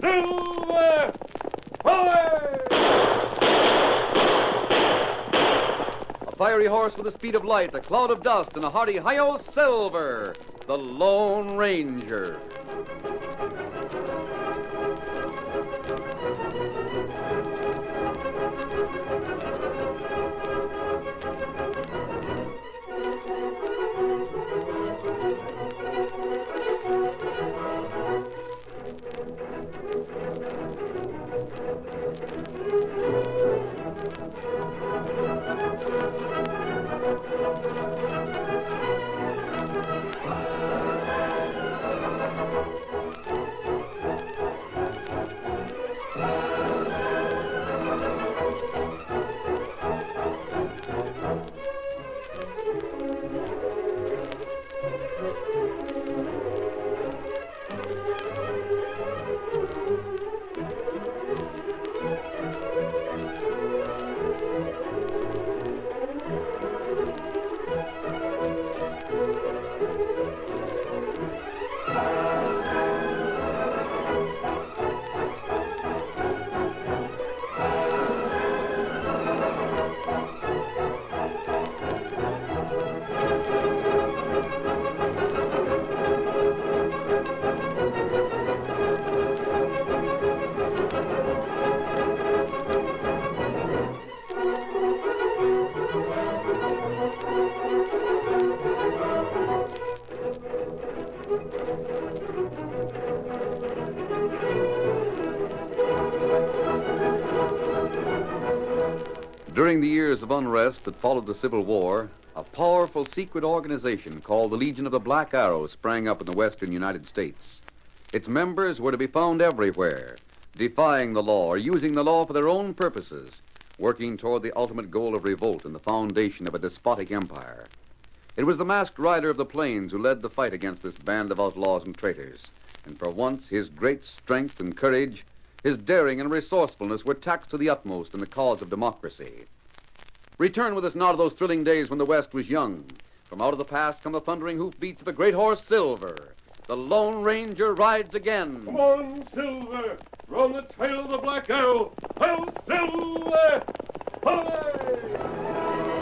Silver! Away! A fiery horse with the speed of light, a cloud of dust, and a hearty hi-yo Silver, the Lone Ranger. During the years of unrest that followed the Civil War, a powerful secret organization called the Legion of the Black Arrow sprang up in the western United States. Its members were to be found everywhere, defying the law or using the law for their own purposes, working toward the ultimate goal of revolt and the foundation of a despotic empire. It was the masked rider of the plains who led the fight against this band of outlaws and traitors, and for once his great strength and courage, his daring and resourcefulness were taxed to the utmost in the cause of democracy. Return with us now to those thrilling days when the West was young. From out of the past come the thundering hoofbeats of the great horse Silver. The Lone Ranger rides again. Come on, Silver! We're on the trail of the Black Arrow! Ho, Silver! Hooray!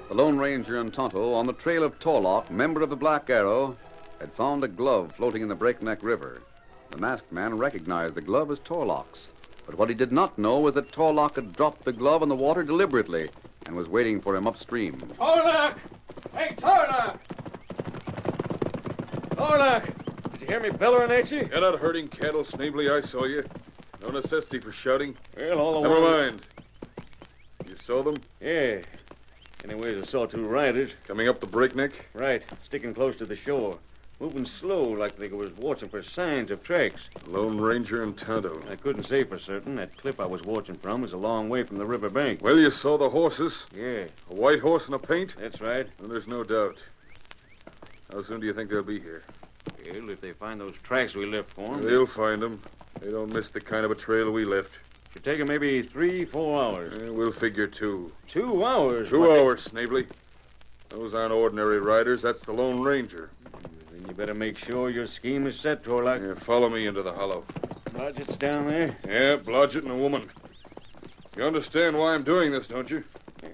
The Lone Ranger and Tonto, on the trail of Torlock, member of the Black Arrow, had found a glove floating in the Breakneck River. The masked man recognized the glove as Torlock's, but what he did not know was that Torlock had dropped the glove in the water deliberately and was waiting for him upstream. Torlock! Hey, Torlock! Torlock! Did you hear me bellowing at you? You're not herding cattle, Snavely. I saw you. No necessity for shouting. Well, all the Never while... mind. You saw them? Yeah. Anyways, I saw two riders. Coming up the Breakneck? Right, sticking close to the shore. Moving slow, like they was watching for signs of tracks. Lone Ranger and Tonto. I couldn't say for certain. That cliff I was watching from was a long way from the river bank. Well, you saw the horses? Yeah, A white horse and a paint? that's right. Well, there's no doubt. How soon do you think they'll be here? Well, if they find those tracks we left for them... They'll find them. They don't miss the kind of a trail we left. Should take them maybe 3-4 hours. We'll figure 2. 2 hours? 2 hours, Snavely. Those aren't ordinary riders. That's the Lone Ranger. Then you better make sure your scheme is set, Torlock. Yeah, follow me into the hollow. Blodgett's down there? Yeah, Blodgett and a woman. You understand why I'm doing this, don't you?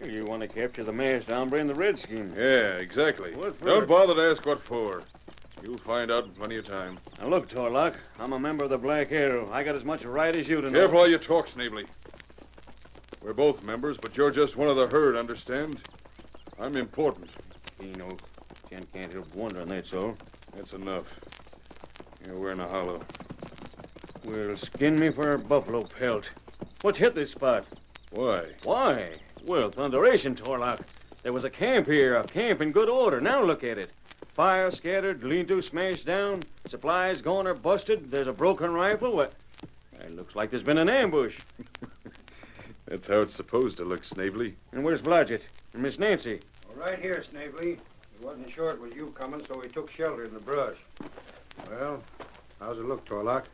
Well, you want to capture the masked hombre and the redskin. Yeah, exactly. What for? Don't bother to ask what for. You'll find out in plenty of time. Now, look, Torlock, I'm a member of the Black Arrow. I got as much right as you to know. Careful how you talk, Snavely. We're both members, but you're just one of the herd, understand? I'm important. You know, Jen can't help wondering, that's all. That's enough. Yeah, we're in a hollow. Well, skin me for a buffalo pelt. What's hit this spot? Why? Why? Well, thunderation, Torlock. There was a camp here, a camp in good order. Now look at it. Fire scattered, lean-to smashed down, supplies gone or busted, there's a broken rifle. What? It looks like there's been an ambush. That's how it's supposed to look, Snavely. And where's Blodgett? And Miss Nancy? Well, right here, Snavely. He wasn't sure it was you coming, so he took shelter in the brush. Well, how's it look, Torlock?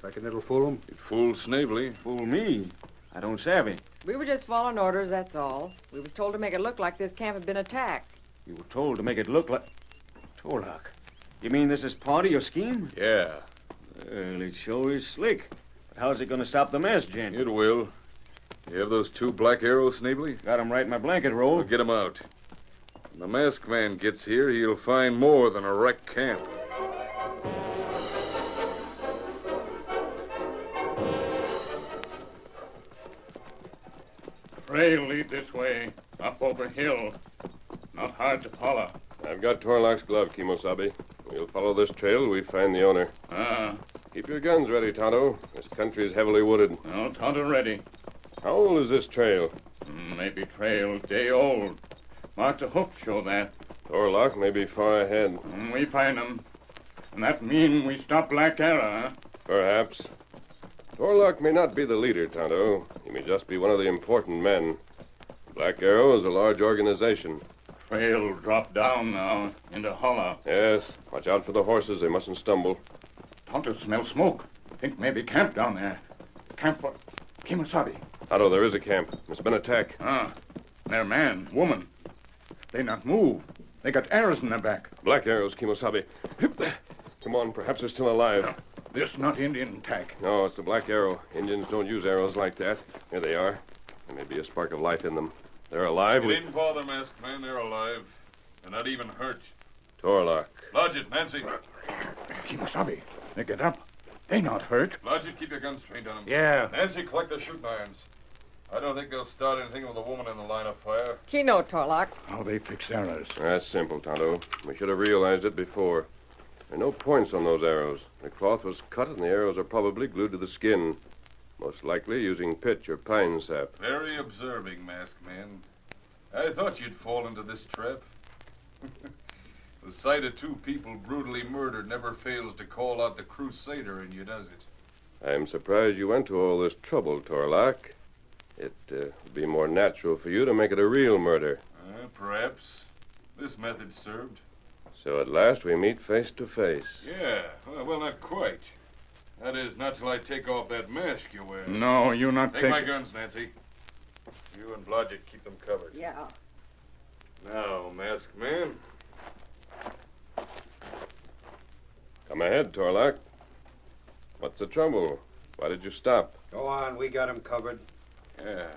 Reckon it'll fool him? It fooled Snavely. Fool me. I don't savvy. We were just following orders, that's all. We was told to make it look like this camp had been attacked. You were told to make it look like... Torlock, you mean this is part of your scheme? Yeah, Well, it sure is slick. But how's it going to stop the masked gent? it will. You have those 2 black arrows, Snavely? Got him right in my blanket roll. We'll get 'em out. When the masked man gets here, he'll find more than a wrecked camp. Trail lead this way, up over hill. Not hard to follow. I've got Torlock's glove, Kimosabe. We'll follow this trail till we find the owner. Ah, Keep your guns ready, Tonto. This country is heavily wooded. well, Tonto ready. How old is this trail? Maybe trail day old. Mark the hoof show that. Torlock may be far ahead. We find 'em. And that mean we stop Black Arrow, huh? Perhaps. Torlock may not be the leader, Tonto. He may just be one of the important men. Black Arrow is a large organization. Trail drop down now into hollow. Yes, watch out for the horses. They mustn't stumble. Tonto smell smoke. Think maybe camp down there. Camp for Kimosabe. Tonto, there is a camp. There's been attack. Ah, their man, woman. They not move. They got arrows in their back. Black Arrows, Kimosabe. Come on, perhaps they're still alive. This not Indian attack. No, it's the Black Arrow. Indians don't use arrows like that. Here they are. There may be a spark of life in them. They're alive. It didn't bother, masked man. They're alive. They're not even hurt. Torlock. Lodge it, Nancy. Kimosabe, they get up. They not hurt. Lodge it, keep your guns trained on them. Yeah. Nancy, collect the shooting irons. I don't think they'll start anything with a woman in the line of fire. Kino, Torlock. How they fix arrows. That's simple, Tonto. We should have realized it before. There are no points on those arrows. The cloth was cut and the arrows are probably glued to the skin. Most likely using pitch or pine sap. Very observing, masked man. I thought you'd fall into this trap. The sight of 2 people brutally murdered never fails to call out the crusader in you, does it? I'm surprised you went to all this trouble, Torlock. It would be more natural for you to make it a real murder. Perhaps. This method served. So at last we meet face to face. Yeah, well, not quite. That is, not till I take off that mask you're wearing. No, you not Take my guns, Nancy. You and Blodgett keep them covered. Yeah. Now, masked man. Come ahead, Torlock. What's the trouble? Why did you stop? Go on, we got him covered. Yeah,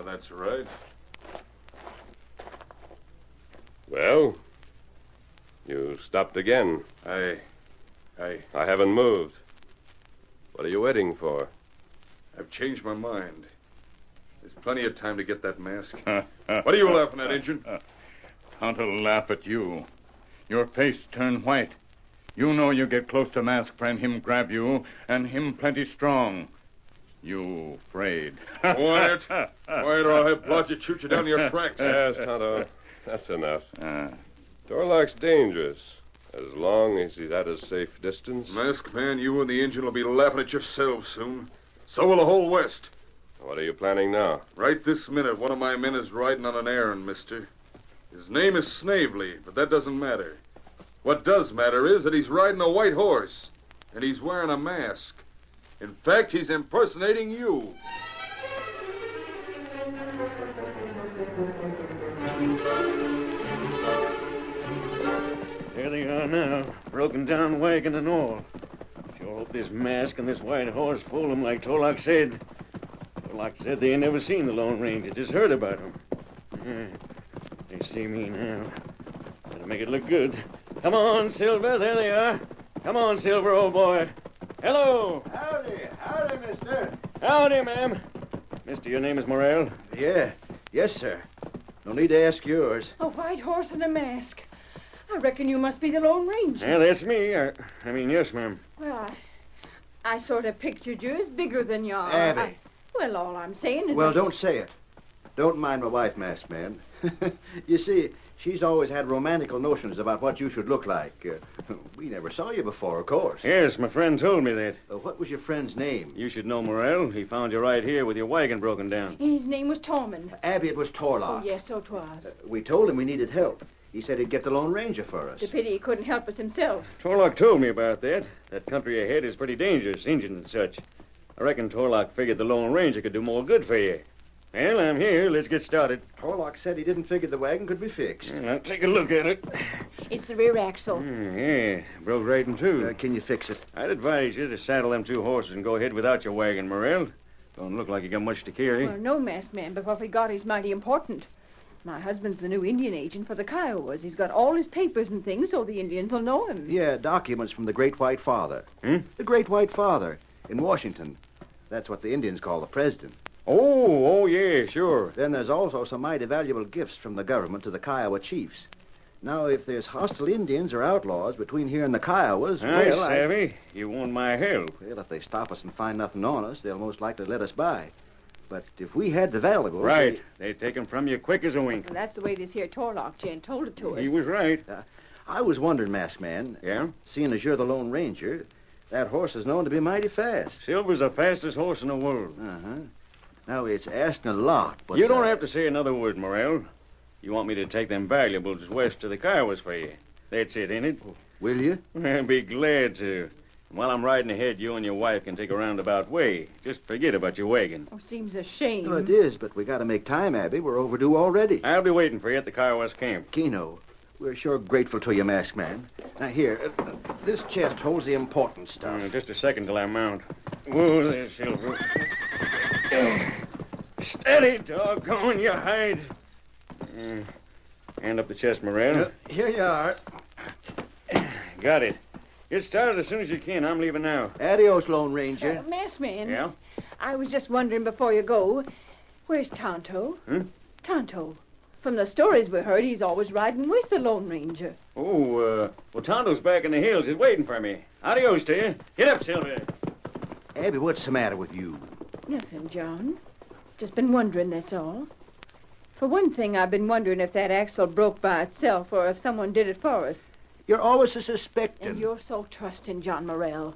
that's right. Well, you stopped again. I I haven't moved. What are you waiting for? I've changed my mind. There's plenty of time to get that mask. What are you laughing at, Injun? Tonto laugh at you. Your face turn white. You know you get close to mask friend, him grab you, and him plenty strong. You afraid. Quiet. Quiet, or I'll have Blodgett shoot you down your tracks. Yes, Tonto. That's enough. Torlock's dangerous. As long as he's at a safe distance. Masked man, you and the Injun will be laughing at yourselves soon. So will the whole West. What are you planning now? Right this minute, one of my men is riding on an errand, mister. His name is Snavely, but that doesn't matter. What does matter is that he's riding a white horse, and he's wearing a mask. In fact, he's impersonating you. There they are now, broken down wagon and all. Sure hope this mask and this white horse fool 'em like Torlock said. Torlock said they ain't never seen the Lone Ranger, just heard about him. They see me now. Better make it look good. Come on, Silver, there they are. Come on, Silver, old boy. Hello. Howdy, mister. Howdy, ma'am. Mister, your name is Morrell? Yeah. Yes, sir. No need to ask yours. A white horse and a mask. I reckon you must be the Lone Ranger. Yeah, that's me. I mean, yes, ma'am. Well, I sort of pictured you as bigger than you are. Abby. Well, all I'm saying is... Well, don't say it. Don't mind my wife, masked man. You see, she's always had romantical notions about what you should look like. We never saw you before, of course. Yes, my friend told me that. What was your friend's name? You should know Morrell. He found you right here with your wagon broken down. His name was Tallman. Abby, it was Torlock. Oh, yes, so 'twas. We told him we needed help. He said he'd get the Lone Ranger for us. It's a pity he couldn't help us himself. Torlock told me about that. That country ahead is pretty dangerous, Indians and such. I reckon Torlock figured the Lone Ranger could do more good for you. Well, I'm here. Let's get started. Torlock said he didn't figure the wagon could be fixed. Now, take a look at it. It's the rear axle. Yeah, broke right in two. Can you fix it? I'd advise you to saddle them two horses and go ahead without your wagon, Morrell. Don't look like you got much to carry. Well, no, masked man, but what we got is mighty important. My husband's the new Indian agent for the Kiowas. He's got all his papers and things so the Indians will know him. Yeah, documents from the Great White Father. The Great White Father in Washington. That's what the Indians call the president. Oh, yeah, sure. Then there's also some mighty valuable gifts from the government to the Kiowa chiefs. Now, if there's hostile Indians or outlaws between here and the Kiowas, well, savvy. You want my help. Well, if they stop us and find nothing on us, they'll most likely let us by. But if we had the valuables... Right. They'd take 'em from you quick as a wink. Well, that's the way this here Torlock gent told it to us. He was right. I was wondering, Masked Man. Yeah? Seeing as you're the Lone Ranger, that horse is known to be mighty fast. Silver's the fastest horse in the world. Uh-huh. Now, it's asking a lot, but... You don't have to say another word, Morrell. You want me to take them valuables west to the Kiowas for you. That's it, ain't it? Will you? I'll be glad to. And while I'm riding ahead, you and your wife can take a roundabout way. Just forget about your wagon. Oh, seems a shame. Well, it is, but we got to make time, Abby. We're overdue already. I'll be waiting for you at the Kiowas camp. Keno, we're sure grateful to you, Masked Man. Now, here, this chest holds the important stuff. Just a second till I mount. Whoa there, Silver. Steady, doggone your hide. Hand up the chest, Morrell. Here you are. Got it. Get started as soon as you can. I'm leaving now. Adios, Lone Ranger. Masked man. Yeah? I was just wondering before you go, where's Tonto? Tonto. From the stories we heard, he's always riding with the Lone Ranger. Oh, well, Tonto's back in the hills. He's waiting for me. Adios to you. Get up, Silver. Abby, what's the matter with you? Nothing, John. Just been wondering, that's all. For one thing, I've been wondering if that axle broke by itself or if someone did it for us. You're always a suspecting. And you're so trusting, John Morrell.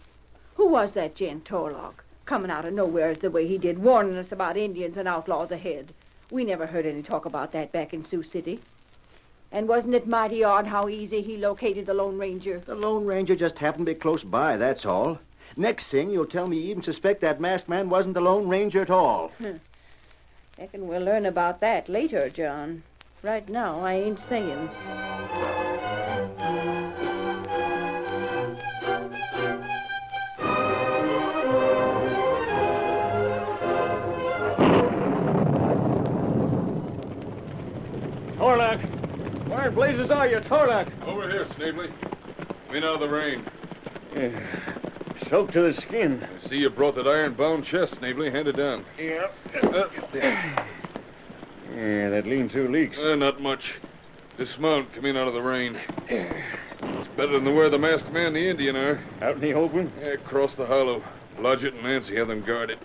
Who was that gent Torlock? Coming out of nowhere the way he did, warning us about Indians and outlaws ahead. We never heard any talk about that back in Sioux City. And wasn't it mighty odd how easy he located the Lone Ranger? The Lone Ranger just happened to be close by, that's all. Next thing, you'll tell me you even suspect that masked man wasn't the Lone Ranger at all. Reckon we'll learn about that later, John. Right now, I ain't saying. Torlock. Where in blazes are you, Torlock? Over here, Snavely. Come in out of the rain. Soaked to the skin. I see you brought that iron-bound chest, Snavely. Hand it down. Yeah. Yeah, that lean-to leaks. Not much. Dismount. Come in out of the rain. It's better than where the masked man and the Indian are. Out in the open? Yeah, across the hollow. Blodgett and Nancy have them guarded.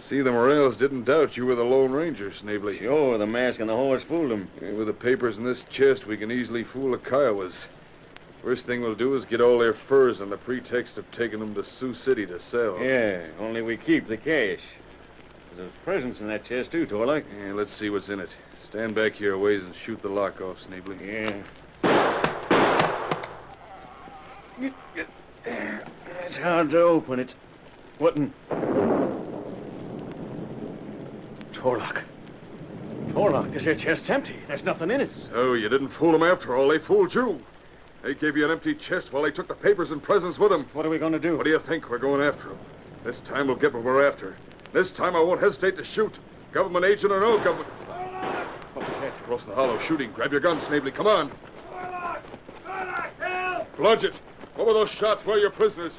See, the Morels didn't doubt you were the Lone Ranger, Snavely. Sure, the mask and the horse fooled them. Yeah, with the papers in this chest, we can easily fool the Kiowas. First thing we'll do is get all their furs on the pretext of taking them to Sioux City to sell. Yeah, only we keep the cash. There's presents in that chest, too, Torlock. Yeah, let's see what's in it. Stand back here a ways and shoot the lock off, Snavely. Yeah. It's hard to open. It's... What in... Torlock. Torlock, this here chest's empty. There's nothing in it. So you didn't fool them after all. They fooled you. They gave you an empty chest while they took the papers and presents with them. What are we going to do? What do you think? We're going after them. This time we'll get what we're after. This time I won't hesitate to shoot. Government agent or no government. What was that? Across the hollow, shooting. Grab your gun, Snavely. Come on. Blodgett, what were those shots? Where are your prisoners?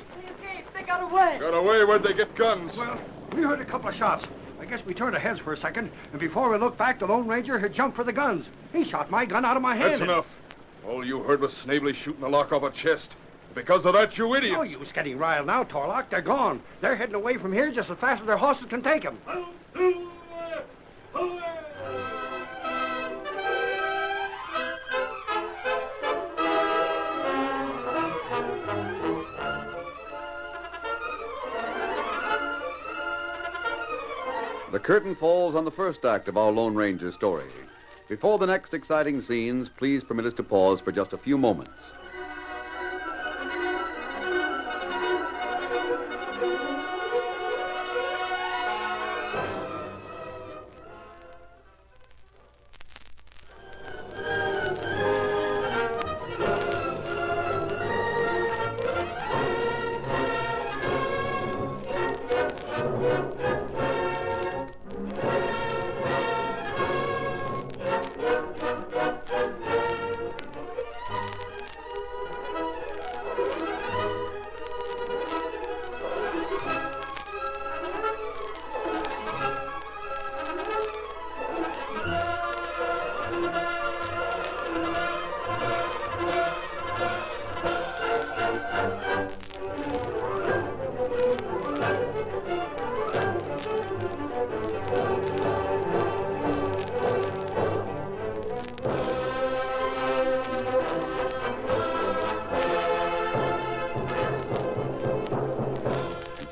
They got away. Got away? Where'd they get guns? Well, we heard a couple of shots. I guess we turned our heads for a second, and before we looked back, the Lone Ranger had jumped for the guns. He shot my gun out of my hand. That's enough. All you heard was Snavely shooting the lock off a chest. Because of that, you idiots. Oh, you was getting riled now, Torlock. They're gone. They're heading away from here just as fast as their horses can take them. The curtain falls on the first act of our Lone Ranger story. Before the next exciting scenes, please permit us to pause for just a few moments.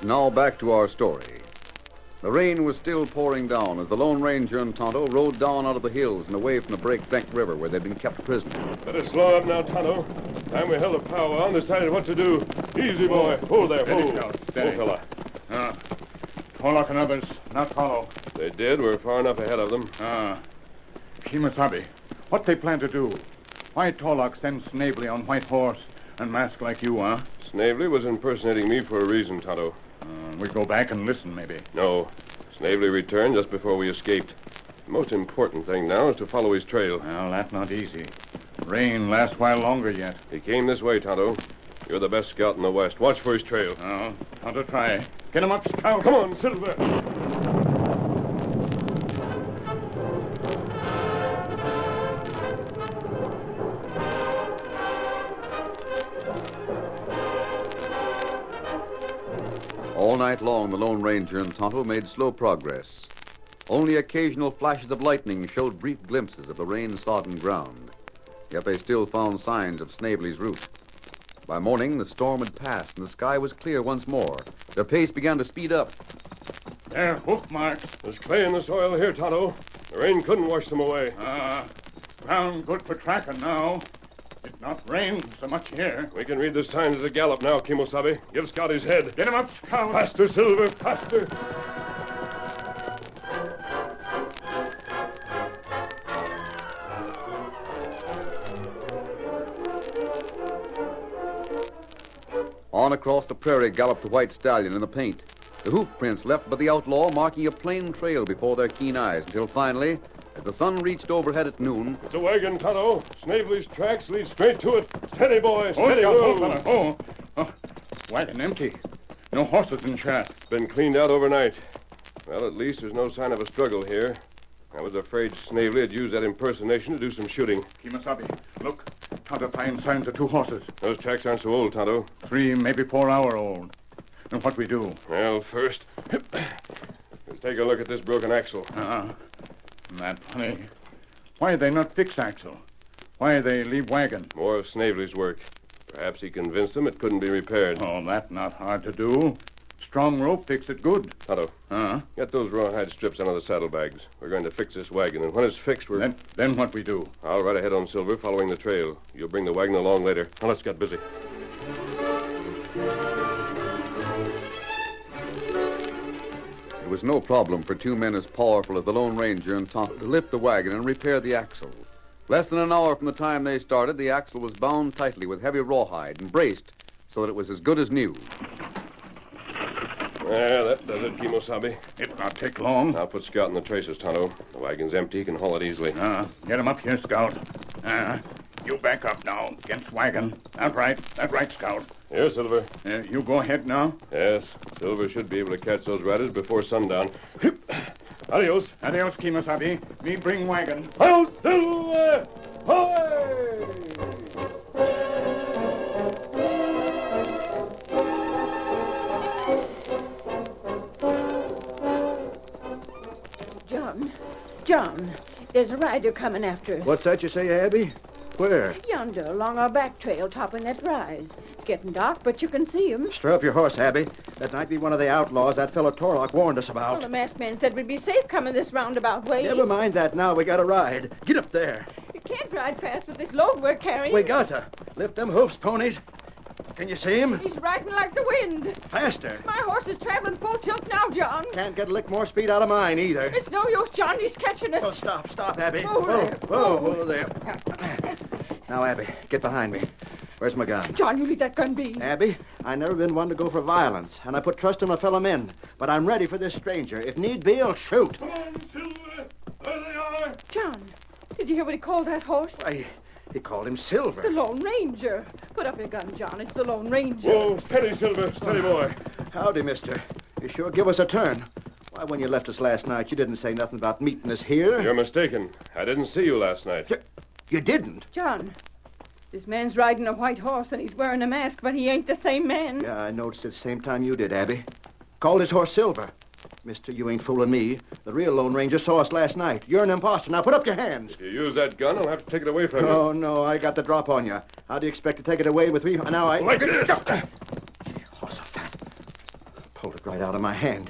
Now back to our story. The rain was still pouring down as the Lone Ranger and Tonto rode down out of the hills and away from the Breakneck River where they'd been kept prisoners. Better slow up now, Tonto. Time we held a powwow and decided what to do. Easy, boy. Hold there. Steady, Hold. Scout, steady. Hold, fella. Pollock and others not follow. They did. We're far enough ahead of them. Kimasabi, what they plan to do? Why Pollock send Snavely on white horse and mask like you, huh? Snavely was impersonating me for a reason, Tonto. We go back and listen, maybe. No. Snavely returned just before we escaped. The most important thing now is to follow his trail. Well, that's not easy. Rain lasts while longer yet. He came this way, Tonto. You're the best scout in the West. Watch for his trail. Tonto, try. Get him up, Scout. Come on, Silver. All night long, the Lone Ranger and Tonto made slow progress. Only occasional flashes of lightning showed brief glimpses of the rain-sodden ground. Yet they still found signs of Snavely's route. By morning, the storm had passed and the sky was clear once more. Their pace began to speed up. There, hoof marks. There's clay in the soil here, Tonto. The rain couldn't wash them away. Ground good for tracking now. It not rain so much here. We can read the signs of the gallop now, Kimosabe. Give Scout his head. Get him up, Scout. Faster, Silver, faster. On across the prairie galloped the white stallion in the paint. The hoof prints left by the outlaw marking a plain trail before their keen eyes until finally, as the sun reached overhead at noon... It's a wagon, Tonto. Snavely's tracks lead straight to it. Steady, boy. Steady. Wagon empty. No horses in shaft. Been cleaned out overnight. Well, at least there's no sign of a struggle here. I was afraid Snavely had used that impersonation to do some shooting. Kimasabi, look. Tonto finds signs of 2 horses. Those tracks aren't so old, Tonto. 3, maybe 4 hour old. And what we do? Well, first, let's take a look at this broken axle. That funny. Why they not fix axle? Why they leave wagon? More of Snavely's work. Perhaps he convinced them it couldn't be repaired. Oh, that not hard to do. Strong rope fix it good. Tonto, get those rawhide strips out of the saddlebags. We're going to fix this wagon, and when it's fixed, we're... Then what we do? I'll ride ahead on Silver, following the trail. You'll bring the wagon along later. Now, let's get busy. It was no problem for 2 men as powerful as the Lone Ranger and Tonto to lift the wagon and repair the axle. Less than an hour from the time they started, the axle was bound tightly with heavy rawhide and braced so that it was as good as new. Yeah, that does it, Kimosabe. It not take long. I'll put Scout in the traces, Tonto. The wagon's empty. He can haul it easily. Get him up here, Scout. You back up now against wagon. That right, Scout. Here, Silver. You go ahead now. Yes, Silver should be able to catch those riders before sundown. Adios. Adios, Kimasabi. Me bring wagon. Adios, Silver! Hoy! John, there's a rider coming after us. What's that you say, Abby? Where? Yonder, along our back trail, topping that rise. It's getting dark, but you can see him. Stir up your horse, Abby. That might be one of the outlaws that fellow Torlock warned us about. Well, the masked man said we'd be safe coming this roundabout way. Never mind that now. We got to ride. Get up there. You can't ride fast with this load we're carrying. We got to. Lift them hoofs, ponies. Can you see him? He's riding like the wind. Faster. My horse is traveling full tilt now, John. Can't get a lick more speed out of mine, either. It's no use, John. He's catching us. Oh, stop, Abby. Whoa there. Now, Abby, get behind me. Where's my gun? John, you leave that gun be. Abby, I never been one to go for violence, and I put trust in my fellow men. But I'm ready for this stranger. If need be, I'll shoot. Come on, Silver. There they are. John, did you hear what he called that horse? Why, he called him Silver. The Lone Ranger. Put up your gun, John. It's the Lone Ranger. Whoa, steady, Silver. Steady, boy. Howdy, mister. You sure give us a turn. Why, when you left us last night, you didn't say nothing about meeting us here. You're mistaken. I didn't see you last night. You didn't? John, this man's riding a white horse and he's wearing a mask, but he ain't the same man. Yeah, I noticed it the same time you did, Abby. Called his horse Silver. Mister, you ain't fooling me. The real Lone Ranger saw us last night. You're an imposter. Now put up your hands. If you use that gun, I'll have to take it away from you. Oh, no, I got the drop on you. How do you expect to take it away with me? Now I... Like this. Gee, horse off that. Pulled Slipped right out of my hand.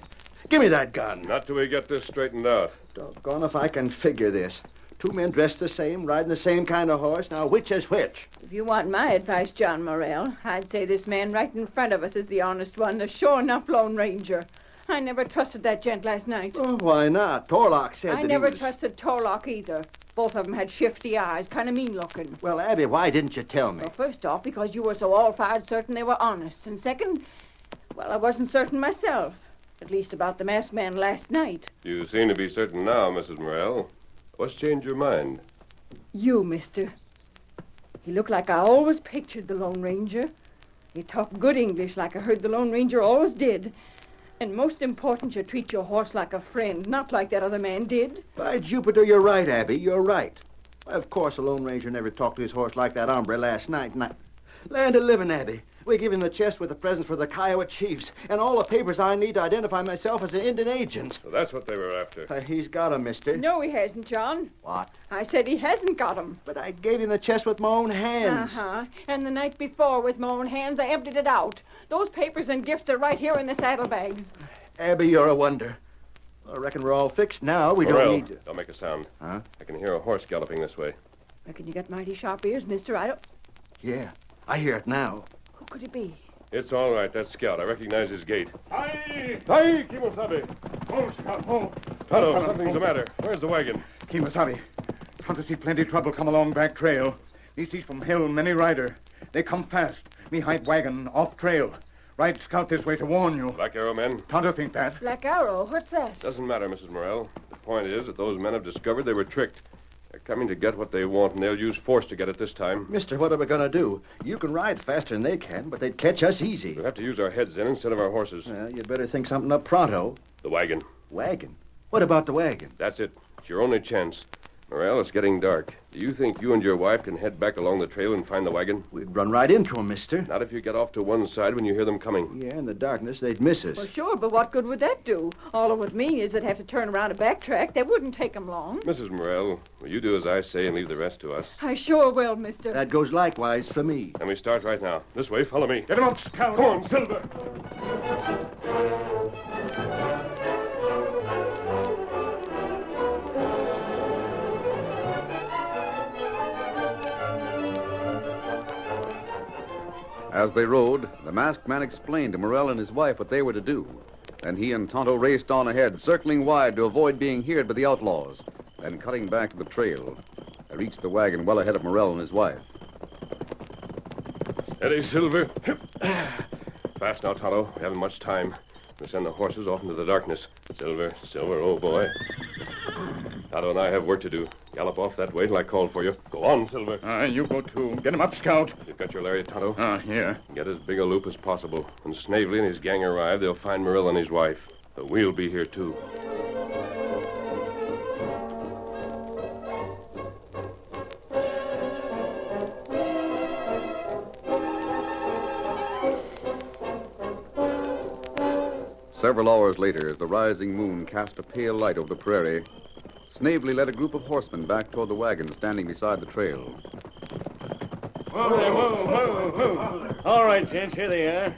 Give me that gun. Not till we get this straightened out. Doggone if I can figure this. Two men dressed the same, riding the same kind of horse. Now, which is which? If you want my advice, John Morrell, I'd say this man right in front of us is the honest one, the sure enough Lone Ranger. I never trusted that gent last night. Oh, why not? Torlock said I never trusted Torlock either. Both of them had shifty eyes, kind of mean-looking. Well, Abby, why didn't you tell me? Well, first off, because you were so all-fired certain they were honest. And second, well, I wasn't certain myself. At least about the masked man last night. You seem to be certain now, Mrs. Morrell. What's changed your mind? You, mister. He looked like I always pictured the Lone Ranger. He talked good English like I heard the Lone Ranger always did. And most important, you treat your horse like a friend, not like that other man did. By Jupiter, you're right, Abby. You're right. Why, of course, the Lone Ranger never talked to his horse like that hombre last night. Land of living, Abby. We give him the chest with the presents for the Kiowa chiefs and all the papers I need to identify myself as an Indian agent. So that's what they were after. He's got 'em, mister. No, he hasn't, John. What? I said he hasn't got 'em. But I gave him the chest with my own hands. Uh-huh. And the night before, with my own hands, I emptied it out. Those papers and gifts are right here in the saddlebags. Abby, you're a wonder. I reckon we're all fixed now. We Morrell, don't need to... don't make a sound. Huh? I can hear a horse galloping this way. Reckon you got mighty sharp ears, mister. I don't... Yeah, I hear it now. Who could it be? It's all right. That's Scout. I recognize his gait. Aye! Hi, Kimosabe. Oh, Scout, oh. Tonto, something's the matter. Where's the wagon? Kimasabi. Tonto see plenty trouble come along back trail. These is from hill, many rider. They come fast. Me hide wagon off trail. Ride Scout this way to warn you. Black Arrow men? Tonto think that. Black Arrow? What's that? Doesn't matter, Mrs. Morrell. The point is that those men have discovered they were tricked. They're coming to get what they want, and they'll use force to get it this time. Mister, what are we going to do? You can ride faster than they can, but they'd catch us easy. We'll have to use our heads then instead of our horses. You'd better think something up pronto. The wagon. Wagon? What about the wagon? That's it. It's your only chance. Morrell, it's getting dark. Do you think you and your wife can head back along the trail and find the wagon? We'd run right into them, mister. Not if you get off to one side when you hear them coming. Yeah, in the darkness, they'd miss us. Well, sure, but what good would that do? All it would mean is they'd have to turn around and backtrack. That wouldn't take them long. Mrs. Morrell, will you do as I say and leave the rest to us? I sure will, mister. That goes likewise for me. And we start right now. This way, follow me. Get him up, Scout. Go on, Silver. As they rode, the masked man explained to Morrell and his wife what they were to do. Then he and Tonto raced on ahead, circling wide to avoid being heard by the outlaws, then cutting back to the trail. They reached the wagon well ahead of Morrell and his wife. Steady, Silver. Fast now, Tonto. We haven't much time. We'll send the horses off into the darkness. Silver, oh boy. Tonto and I have work to do. Gallop off that way till I call for you. Go on, Silver. You go too. Get him up, Scout. You've got your lariat, Tonto? Here. Get as big a loop as possible. When Snavely and his gang arrive, they'll find Morrell and his wife. But we'll be here, too. Several hours later, as the rising moon cast a pale light over the prairie, Snavely led a group of horsemen back toward the wagon standing beside the trail. Whoa there, whoa. All right, gents, here they are.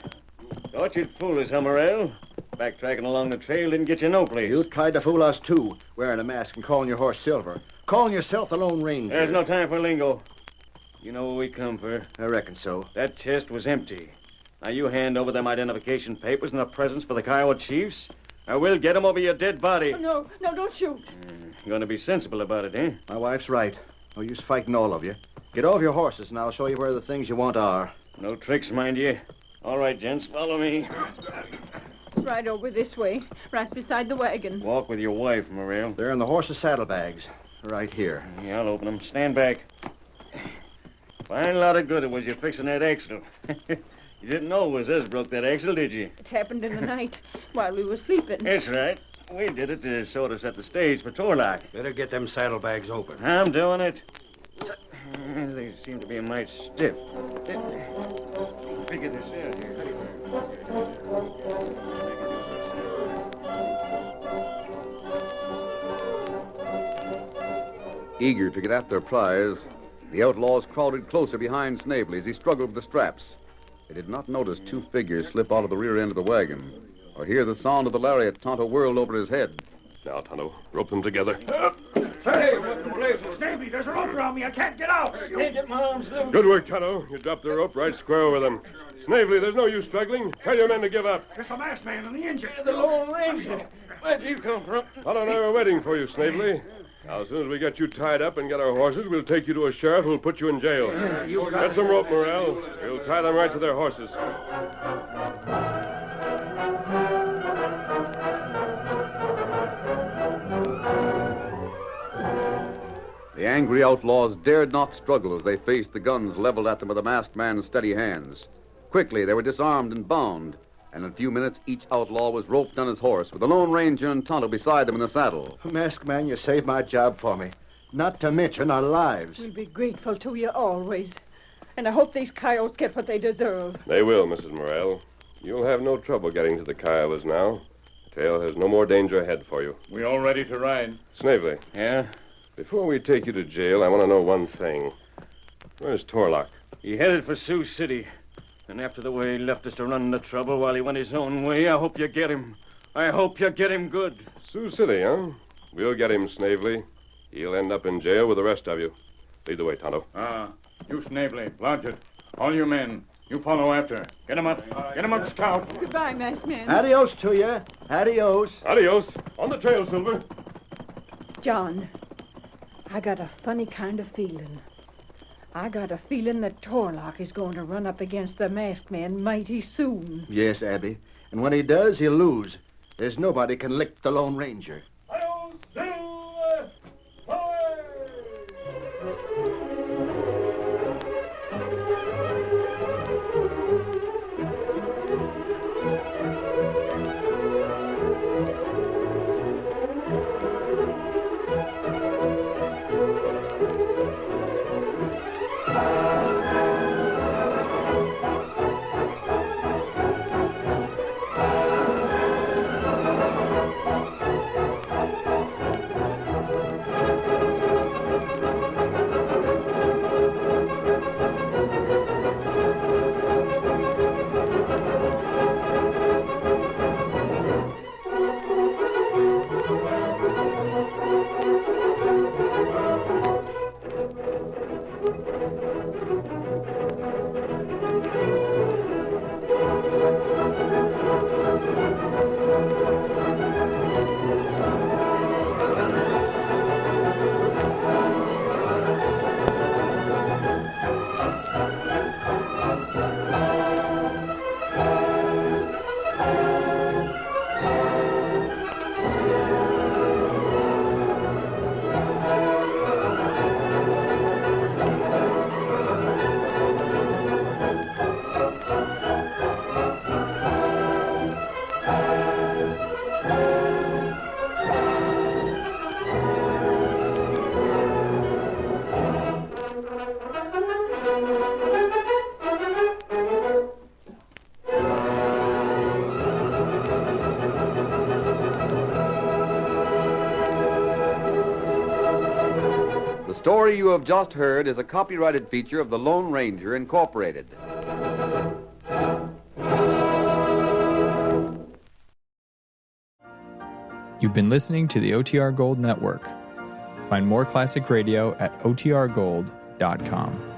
Thought you'd fool us, huh, Morrell? Backtracking along the trail didn't get you no place. You tried to fool us, too, wearing a mask and calling your horse Silver. Calling yourself the Lone Ranger. There's no time for lingo. You know what we come for. I reckon so. That chest was empty. Now you hand over them identification papers and the presents for the Kiowa chiefs, or we'll get them over your dead body. Oh, no, don't shoot. You're going to be sensible about it, eh? My wife's right. No use fighting all of you. Get off your horses, and I'll show you where the things you want are. No tricks, mind you. All right, gents, follow me. It's right over this way, right beside the wagon. Walk with your wife, Morrell. They're in the horses' saddlebags. Right here. Yeah, I'll open them. Stand back. Fine lot of good it was you fixing that axle. You didn't know it was us broke that axle, did you? It happened in the night while we were sleeping. That's right. We did it to sort of set the stage for Torlock. Better get them saddlebags open. I'm doing it. They seem to be a mite stiff. Figure this out here. Eager to get at their prize, the outlaws crowded closer behind Snavely as he struggled with the straps. They did not notice two figures slip out of the rear end of the wagon, or or hear the sound of the lariat Tonto whirled over his head. Now, Tonto, rope them together. Hey, what's the place? Snavely, there's a rope around me. I can't get out. Can't get my arms loose. Good work, Tonto. You dropped the rope right square over them. Snavely, there's no use struggling. Tell your men to give up. It's the masked man and the engine. The Lone Ranger. Where'd you come from? Tonto and I were waiting for you, Snavely. Now, as soon as we get you tied up and get our horses, we'll take you to a sheriff who'll put you in jail. Get some rope, Morrell. We'll tie them right to their horses. The angry outlaws dared not struggle as they faced the guns leveled at them by the masked man's steady hands. Quickly, they were disarmed and bound, and in a few minutes, each outlaw was roped on his horse, with the Lone Ranger and Tonto beside them in the saddle. Masked man, you saved my job for me. Not to mention our lives. We'll be grateful to you always. And I hope these coyotes get what they deserve. They will, Mrs. Morrell. You'll have no trouble getting to the Kiowas now. The trail has no more danger ahead for you. We all ready to ride? Snavely. Yeah? Before we take you to jail, I want to know one thing. Where's Torlock? He headed for Sioux City. And after the way he left us to run the trouble while he went his own way, I hope you get him. I hope you get him good. Sioux City, huh? We'll get him, Snavely. He'll end up in jail with the rest of you. Lead the way, Tonto. You Snavely, Blodgett, all you men, you follow after. Get him up. Get him up, Scout. Goodbye, masked man. Adios to you. Adios. Adios. On the trail, Silver. John, I got a funny kind of feeling. I got a feeling that Torlock is going to run up against the masked man mighty soon. Yes, Abby. And when he does, he'll lose. There's nobody can lick the Lone Ranger. The story you have just heard is a copyrighted feature of the Lone Ranger, Incorporated. You've been listening to the OTR Gold Network. Find more classic radio at otrgold.com.